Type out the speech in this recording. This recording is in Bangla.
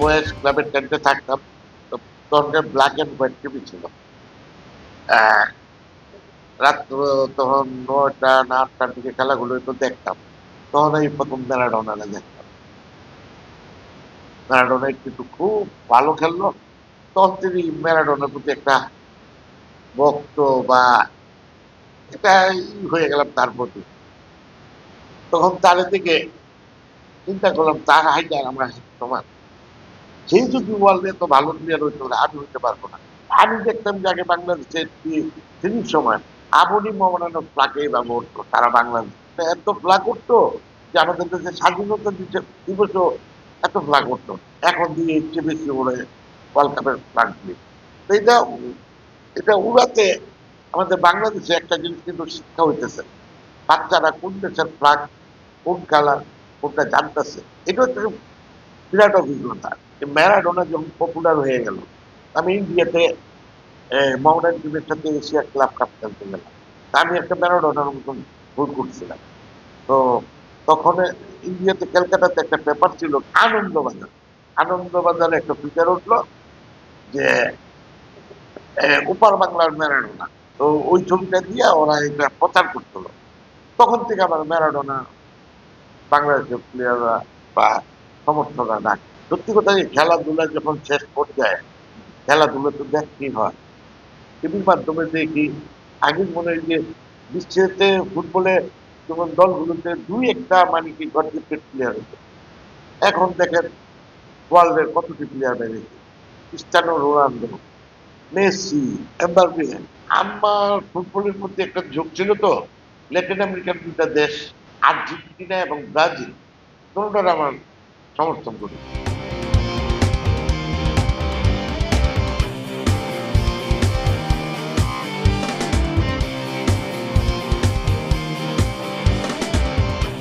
বয়স ক্লাবের টেন্টে থাকতাম। তো তখন ব্ল্যাক এন্ড হোয়াইট টিভি ছিল। আহ, রাত্র তখন 9টা না 8টার দিকে খেলাগুলো তো দেখতাম। তখন এই প্রথম ম্যারাডোনা দেখতাম। ম্যারাডোনা কিন্তু খুব ভালো খেললো। তখন তিনি ম্যারাডোনার প্রতি একটা ভক্ত বা এটা হয়ে গেলাম তার প্রতি। তখন তার দিকে চিন্তা করলাম তার হাইট আর আমার হাইট সমান। সেই যদি ওয়ার্ল্ডে এত ভালো প্লেয়ার হইতে পারে আমি হইতে পারবো না। আমি দেখতাম যে আগে বাংলাদেশের ফিনির সময় আবুনি মোহামেডানো ফ্লাকে ব্যবহার করতো তারা বাংলাদেশ এত ফ্লা করতো যে আমাদের দেশে স্বাধীনতা দিবসও এত ফ্লা করতো। এখন দিয়ে এর চেয়ে বেশি ওড়ে ওয়ার্ল্ড কাপের ফ্লাগ দিয়ে। তো এটা এটা উড়াতে আমাদের বাংলাদেশে একটা জিনিস কিন্তু শিক্ষা হইতেছে। বাচ্চারা কোন দেশের ফ্লাগ কোন কালার কোনটা জানতেছে। এটা একটা বিরাট অভিজ্ঞতা। ম্যারাডোনা যখন পপুলার হয়ে গেল আমি ইন্ডিয়াতে মোহামেডান টিমের সাথে এশিয়া ক্লাব কাপ খেলতে গেলাম। তা আমি একটা ম্যারাডোনার মতন ভুল করছিলাম। তো তখন ইন্ডিয়াতে ক্যালকাটাতে একটা পেপার ছিল আনন্দবাজার। আনন্দবাজারে একটা ফিচার উঠলো যে ওপার বাংলার ম্যারাডোনা। তো ওই ছবিটা দিয়ে ওরা এটা প্রচার করছিল। তখন থেকে আমার ম্যারাডোনা বাংলাদেশের প্লেয়াররা বা সমর্থকরা ডাক। সত্যি কথা এই খেলাধুলা যখন শেষ পর্যায়ে খেলাধুলা তো দেখতেই হয়। টিভির মাধ্যমে দেখি। আগে মনে হয় যে বিশ্বেতে ফুটবলে যেমন দলগুলোতে দুই একটা মানে কি গডগিফটেড প্লেয়ার হতো। এখন দেখেন ওয়ার্ল্ডের কতটি প্লেয়ার বেরিয়েছে। ক্রিস্টানো রোনালদো, মেসি, এমবাপ্পে। আমার ফুটবলের প্রতি একটা ঝোঁক ছিল তো। ল্যাটিন আমেরিকান দুটা দেশ আর্জেন্টিনা এবং ব্রাজিল কোনোটার আমার সমর্থন করি।